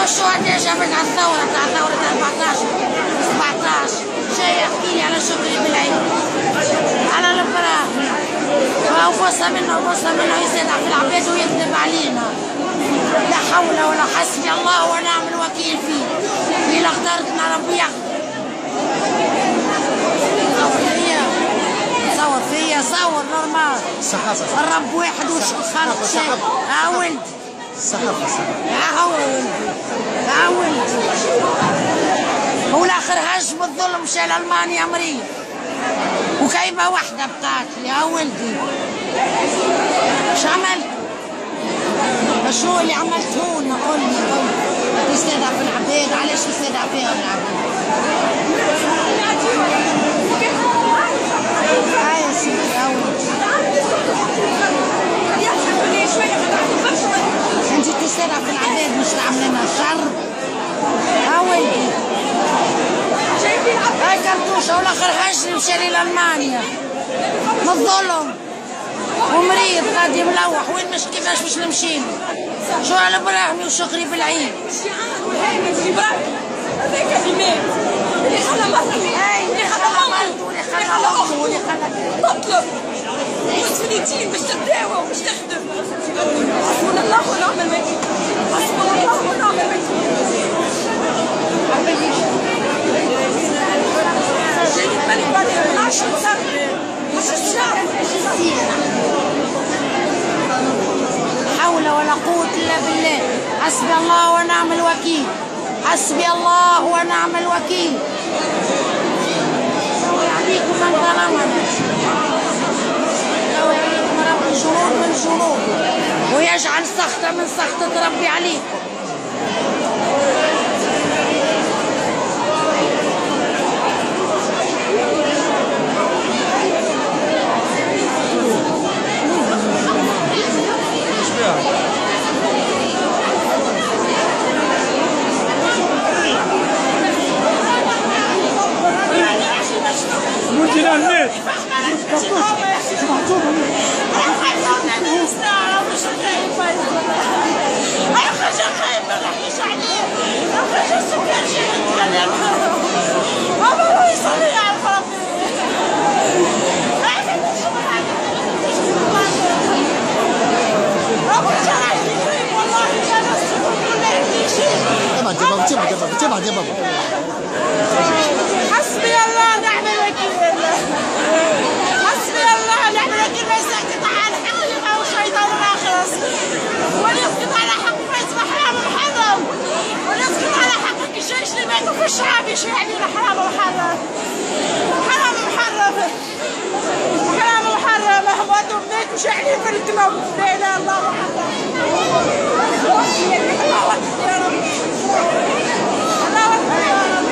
والشهداء جابت على الثورة تاع ثورة 14 17 جاي يحكي لي على شكري بالعيد على الفراغ وفصة منه يزيد في العباد ويكذب علينا. لا حول ولا حسبي الله ونعم الوكيل فيه. إلا اخترتنا ربي ياخذ. صور فيا صور نورمال. الصحافة الرب واحد وش خلق شيء. ولدي الصحافة هو ولدي والاخر هج بالظلم مشى لألمانيا مريض وكايبه وحده بتاعتي يا ولدي. اش عملت؟ شو اللي عملته لنا؟ قول لي تستدعى في العباد. علاش تستدعى فيها العباد؟ يا سيدي يا ولدي انت تستدعى في العباد مش تعملنا شر يا ولدي. هاي كرتوشه والاخر هجري مشى لألمانيا من الظلم ومريض غادي ملوح. وين مش كيفاش باش نمشي له؟ شو على براهمي وشكري بالعيد. هذاك اللي مات اللي خلى مرته اللي خلى مامته واللي خلى اخته واللي خلى تطلب فلسطينيين باش تداوى وباش تخدم. حسبنا الله ونعم الوكيل. حسبنا الله ونعم الوكيل. جاي بالي من 10 سنة مش الشعب حول ولا قوة إلا بالله. حسبي الله ونعم الوكيل. حسبي الله ونعم الوكيل. يسوي عليكم من ظلمنا. يسوي عليكم رب الجنود من جنوده ويجعل سخطة من سخطة ربي عليكم. ممكن الناس حسبي الله ونعم الوكيل. حسبي الله ونعم الوكيل. ما يسقط على حق او شيطان اخرس ولا يسقط على حق ما يسمى حرام ومحرم ولا يسقط على حق الجيش اللي ماتوا في الشعب يشيعين حرام ومحرم. حرام ومحرم حرام ومحرم. ماتوا ماتوا شاعلين في الكلام. لا اله الا الله محمد الله اكبر يا رب. الله اكبر يا رب.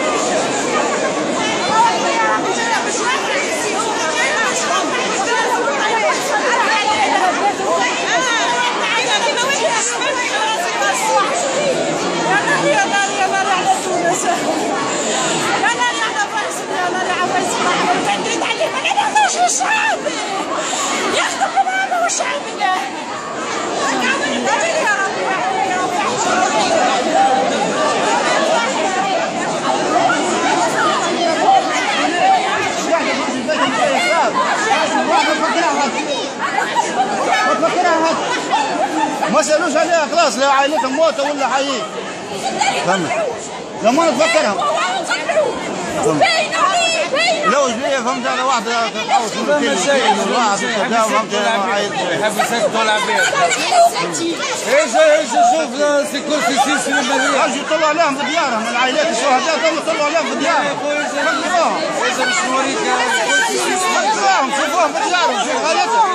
ما سألوش عليها خلاص. لا عائلتهم موتوا ولا حيين. فهمت؟ لما نتفكرهم لو جبيه فهمت على واحد قوس من كل واحد فهمت يحب يسكتوا العباد. ايش شوف سيكورتي سيسي حاجة يطلعوا عليهم في ديارهم. العائلات الشهداء يطلعوا عليهم في ديارهم. لازم باش نوريك شوفوهم في ديارهم. شوف حالتهم.